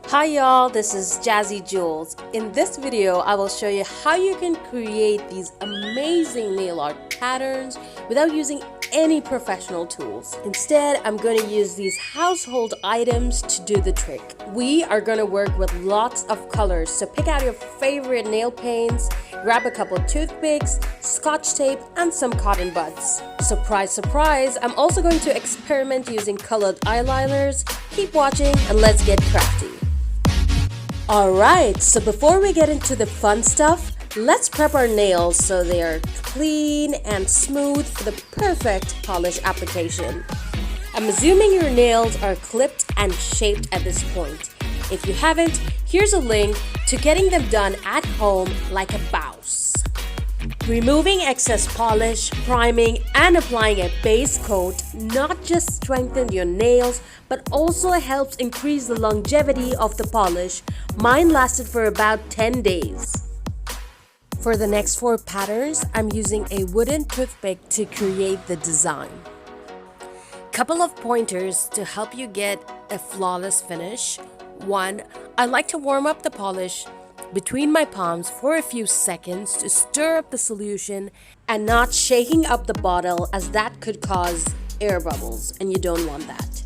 Hi y'all, this is Jazzy Jules. In this video, I will show you how you can create these amazing nail art patterns without using any professional tools. Instead, I'm going to use these household items to do the trick. We are going to work with lots of colors, so pick out your favorite nail paints, grab a couple toothpicks, scotch tape, and some cotton buds. Surprise, surprise, I'm also going to experiment using colored eyeliners. Keep watching and let's get crafty. Alright, so before we get into the fun stuff, let's prep our nails so they are clean and smooth for the perfect polish application. I'm assuming your nails are clipped and shaped at this point. If you haven't, here's a link to getting them done at home like a boss. Removing excess polish, priming, and applying a base coat not just strengthens your nails but also helps increase the longevity of the polish. Mine lasted for about 10 days. For the next 4 patterns, I'm using a wooden toothpick to create the design. Couple of pointers to help you get a flawless finish. 1. I like to warm up the polish between my palms for a few seconds to stir up the solution and not shaking up the bottle, as that could cause air bubbles and you don't want that.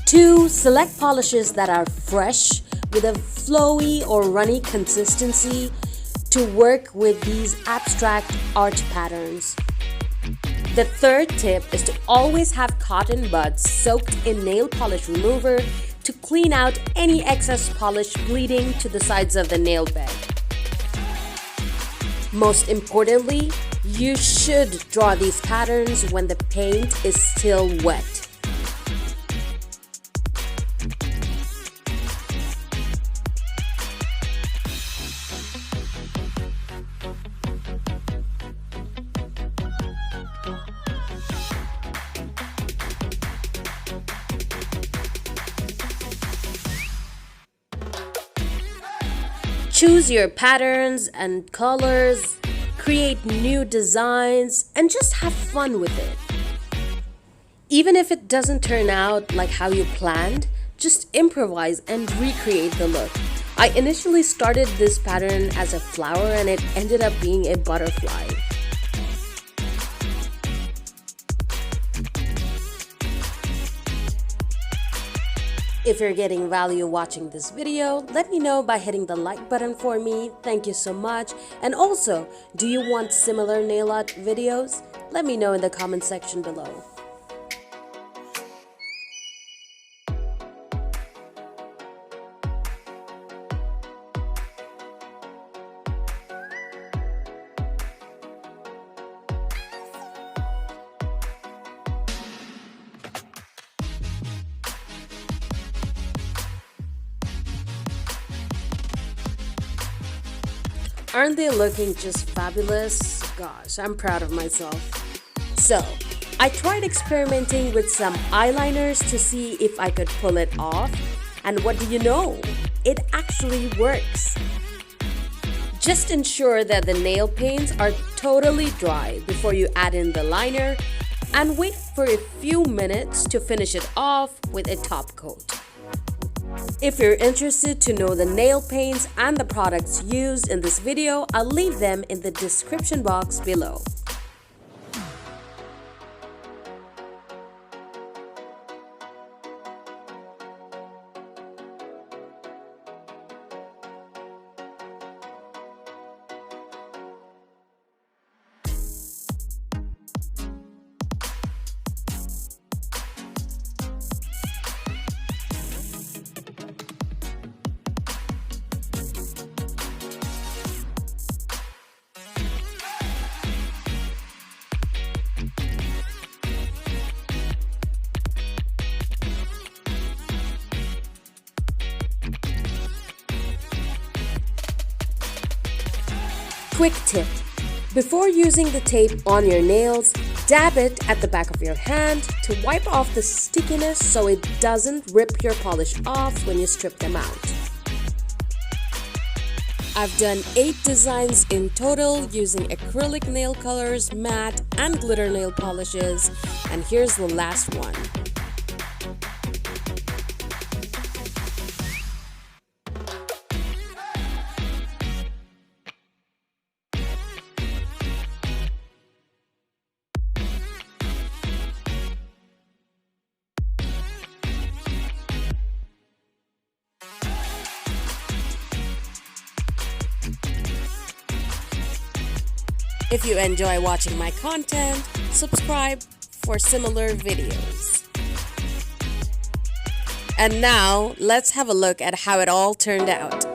2. Select polishes that are fresh with a flowy or runny consistency to work with these abstract art patterns. The third tip is to always have cotton buds soaked in nail polish remover to clean out any excess polish bleeding to the sides of the nail bed. Most importantly, you should draw these patterns when the paint is still wet. Choose your patterns and colors, create new designs, and just have fun with it. Even if it doesn't turn out like how you planned, just improvise and recreate the look. I initially started this pattern as a flower and it ended up being a butterfly. If you're getting value watching this video, let me know by hitting the like button for me. Thank you so much. And also, do you want similar nail art videos? Let me know in the comment section below. Aren't they looking just fabulous? Gosh, I'm proud of myself. So, I tried experimenting with some eyeliners to see if I could pull it off. And what do you know? It actually works. Just ensure that the nail paints are totally dry before you add in the liner and wait for a few minutes to finish it off with a top coat. If you're interested to know the nail paints and the products used in this video, I'll leave them in the description box below. Quick tip: before using the tape on your nails, dab it at the back of your hand to wipe off the stickiness so it doesn't rip your polish off when you strip them out. I've done 8 designs in total using acrylic nail colors, matte, and glitter nail polishes, and here's the last one. If you enjoy watching my content, subscribe for similar videos. And now, let's have a look at how it all turned out.